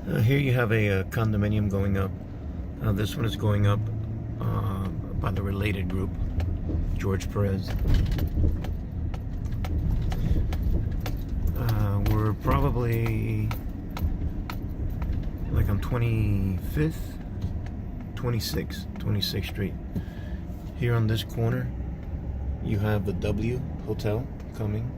Here you have a condominium going up. This one is going up by the related group, George Perez. We're probably like on 25th, 26th Street. Here on this corner, you have the W Hotel coming.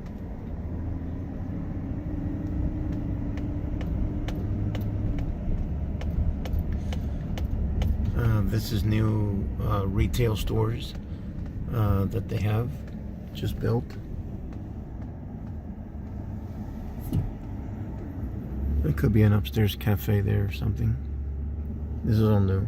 This is new retail stores that they have just built. There could be an upstairs cafe there or something. This is all new.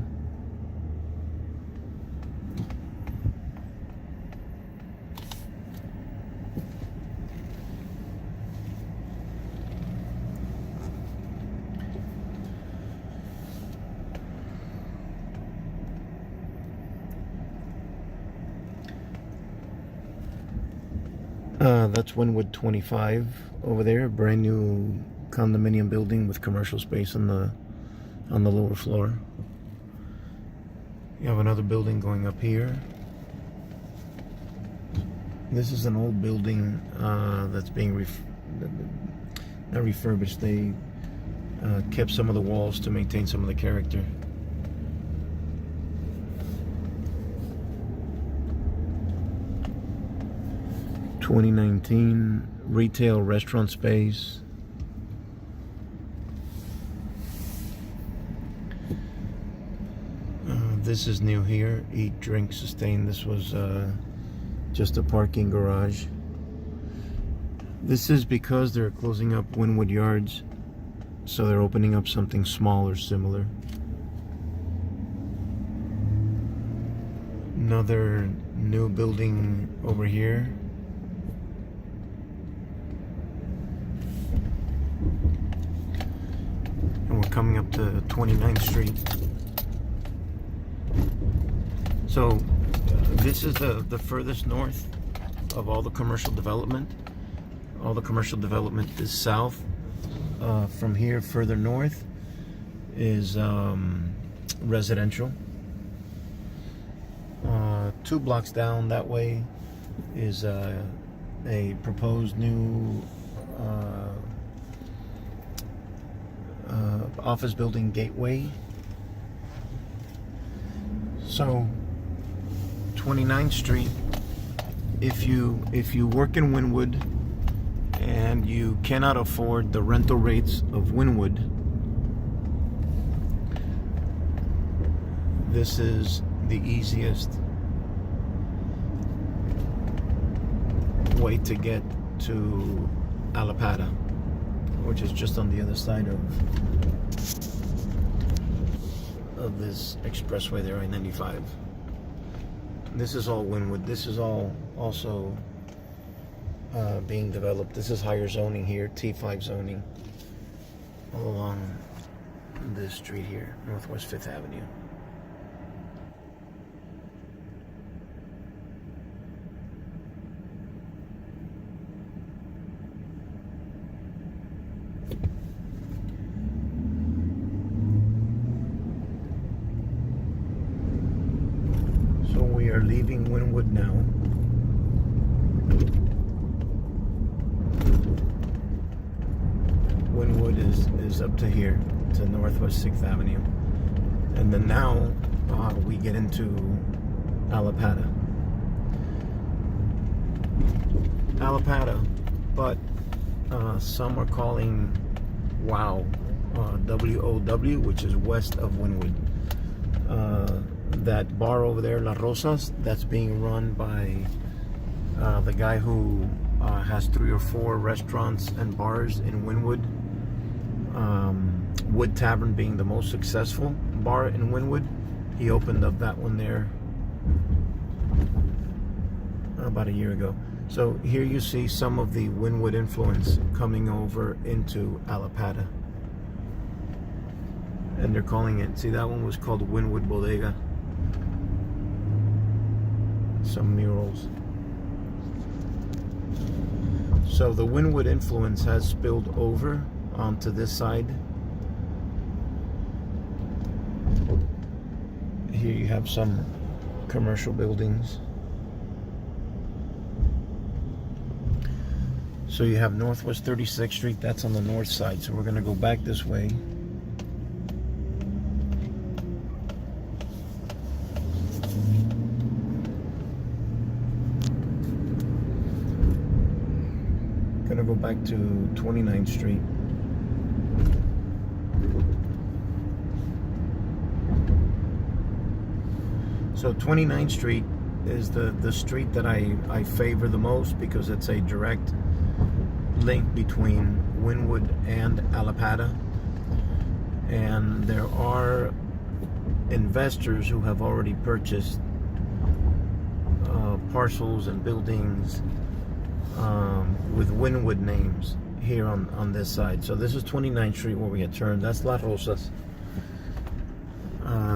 That's Wynwood 25 over there, a brand new condominium building with commercial space on the lower floor. You have another building going up here. This is an old building that's being not refurbished. They kept some of the walls to maintain some of the character. (2019) retail restaurant space. This is new here. Eat, drink, sustain. This was just a parking garage. This is because they're closing up Wynwood Yards, so they're opening up something small or similar. Another new building over here. And we're coming up to 29th Street. So this is the furthest north of all the commercial development. All the commercial development is south. From here further north is residential. 2 blocks down that way is a proposed new office building gateway. So 29th Street, if you work in Wynwood and you cannot afford the rental rates of Wynwood, this is the easiest way to get to Allapattah, which is just on the other side of this expressway there, I-95. This is all Wynwood. This is all also being developed. This is higher zoning here, T5 zoning, all along this street here, Northwest 5th Avenue. We are leaving Wynwood now. Wynwood is up to here, to Northwest 6th Avenue. And then now we get into Allapattah. Allapattah, but some are calling WOW, W-O-W, which is west of Wynwood. That bar over there, La Rosas, that's being run by the guy who has 3 or 4 restaurants and bars in Wynwood. Wood Tavern being the most successful bar in Wynwood. He opened up that one there about a year ago. So here you see some of the Wynwood influence coming over into Allapattah. And they're calling it, see, that one was called Wynwood Bodega. Some murals. So the Wynwood influence has spilled over onto this side Here you have some commercial buildings. So you have Northwest 36th Street, that's on the north side. So we're gonna go back this way. Gonna go back to 29th Street. So 29th Street is the street that I favor the most, because it's a direct link between Wynwood and Allapattah. And there are investors who have already purchased parcels and buildings with Wynwood names here on this side. So this is 29th Street where we get turned. That's Las Rosas.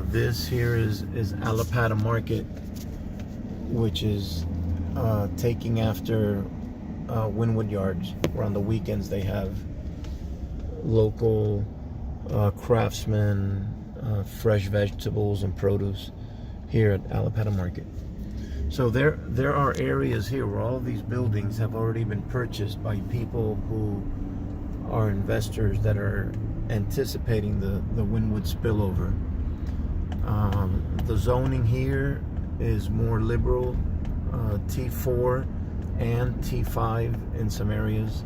This here is Allapattah Market, which is taking after Wynwood Yards, where on the weekends they have local craftsmen, fresh vegetables and produce here at Allapattah Market. So there are areas here where all of these buildings have already been purchased by people who are investors that are anticipating the Wynwood spillover. The zoning here is more liberal, T4 and T5 in some areas.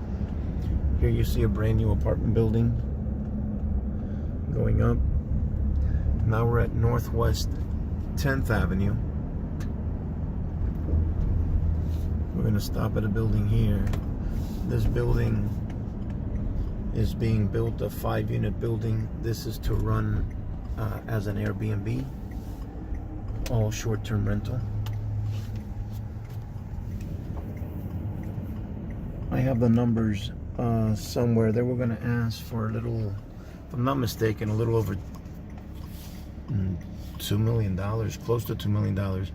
Here you see a brand new apartment building going up. Now we're at Northwest 10th Avenue. We're going to stop at a building here. This building is being built, a 5-unit building. This is to run as an Airbnb, all short-term rental. I have the numbers somewhere. They were going to ask for a little, if I'm not mistaken, a little over $2 million, close to $2 million.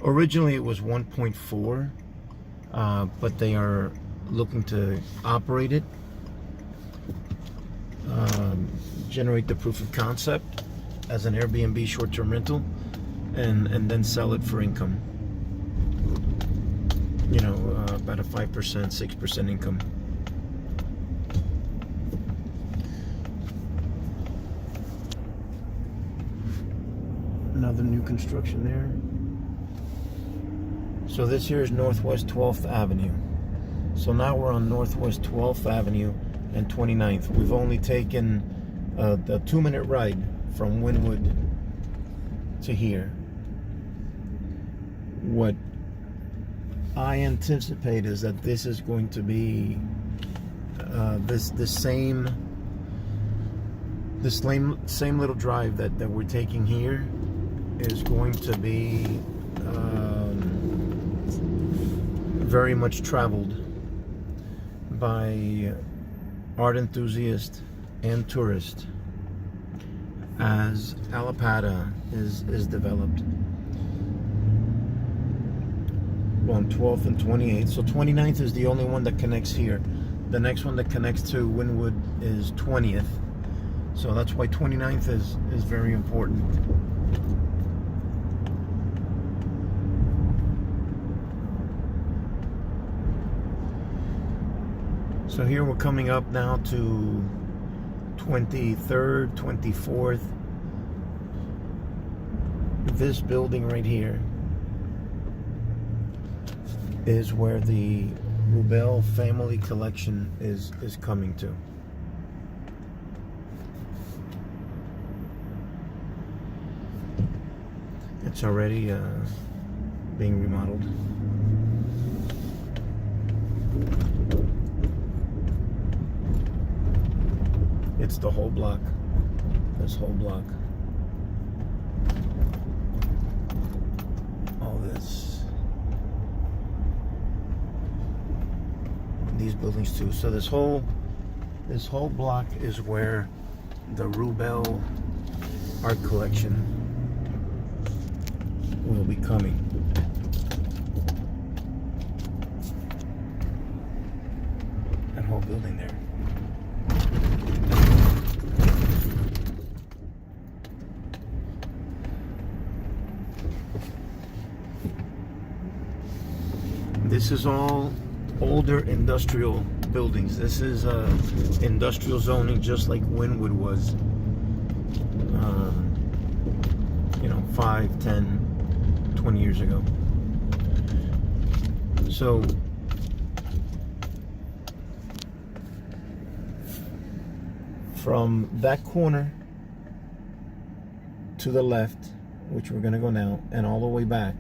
Originally it was 1.4, but they are looking to operate it, generate the proof of concept as an Airbnb short-term rental, and then sell it for income. You know, about a 5%, 6% income. Another new construction there. So this here is Northwest 12th Avenue. So now we're on Northwest 12th Avenue and 29th. We've only taken the 2-minute ride from Wynwood to here. What I anticipate is that this is going to be the same little drive that we're taking here is going to be very much traveled by art enthusiasts and tourists as Allapattah is developed. On 12th and 28th. So 29th is the only one that connects here. The next one that connects to Wynwood is 20th. So that's why 29th is very important. So here we're coming up now to 23rd, 24th. This building right here is where the Rubel family collection is coming to. It's already being remodeled. It's the whole block. This whole block. All this. These buildings too. So this whole block is where the Rubel art collection will be coming. That whole building there. This is all older industrial buildings. This is industrial zoning, just like Wynwood was, 5, 10, 20 years ago. So from that corner to the left, which we're going to go now, and all the way back,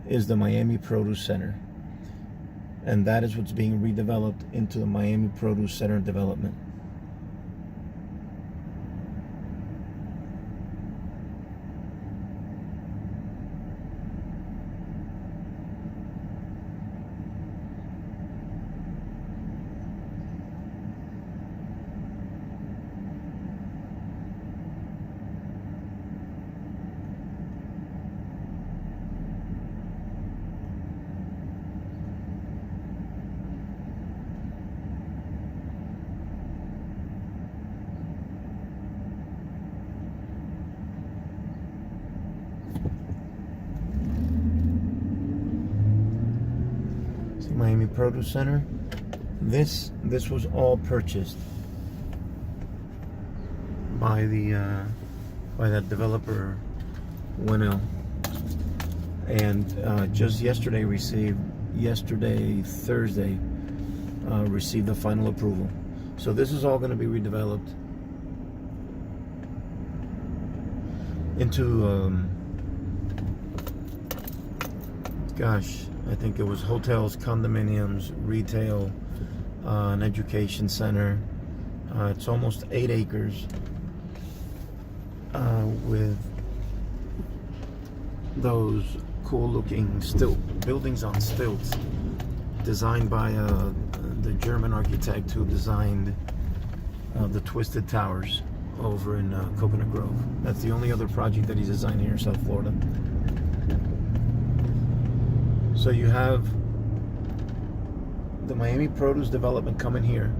is the Miami Produce Center. And that is what's being redeveloped into the Miami Produce Center development. Miami Produce Center. This was all purchased by that developer Wynwood, and just Thursday, received the final approval. So this is all going to be redeveloped into I think it was hotels, condominiums, retail, an education center. It's almost 8 acres with those cool looking buildings on stilts, designed by the German architect who designed the Twisted Towers over in Coconut Grove. That's the only other project that he's designed here in South Florida. So you have the Miami Produce development coming here.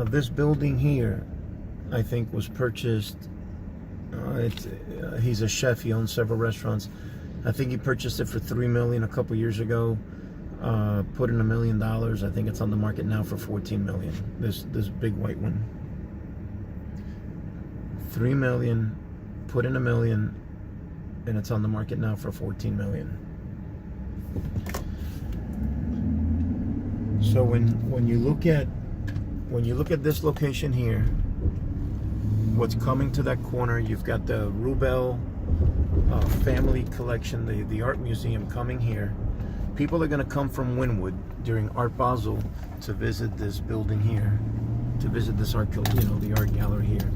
This building here, I think, was purchased. He's a chef. He owns several restaurants. I think he purchased it for $3 million a couple years ago. Put in $1 million. I think it's on the market now for $14 million. This big white one. $3 million. Put in $1 million. And it's on the market now for $14 million. So when you look at this location here, what's coming to that corner, you've got the Rubel family collection, the art museum coming here. People are going to come from Wynwood during Art Basel to visit this building here, to visit this art, the art gallery here.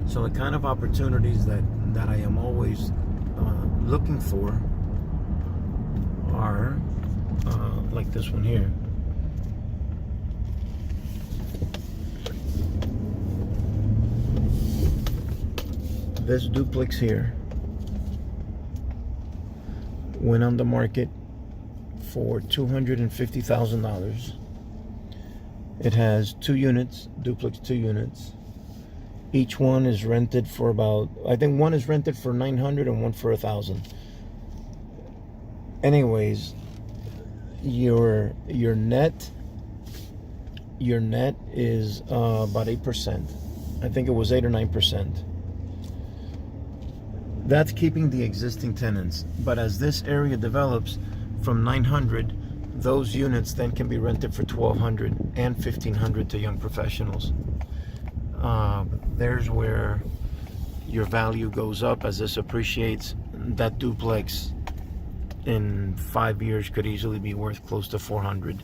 So the kind of opportunities that I am always looking for are like this one here. This duplex here went on the market for $250,000. It has 2 units, duplex 2 units. Each one is rented for about, I think one is rented for $900 and one for $1,000. Anyways, your net is about 8%. I think it was 8 or 9%. That's keeping the existing tenants. But as this area develops from $900, those units then can be rented for $1,200 and $1,500 to young professionals. There's where your value goes up as this appreciates. That duplex in 5 years could easily be worth close to $400.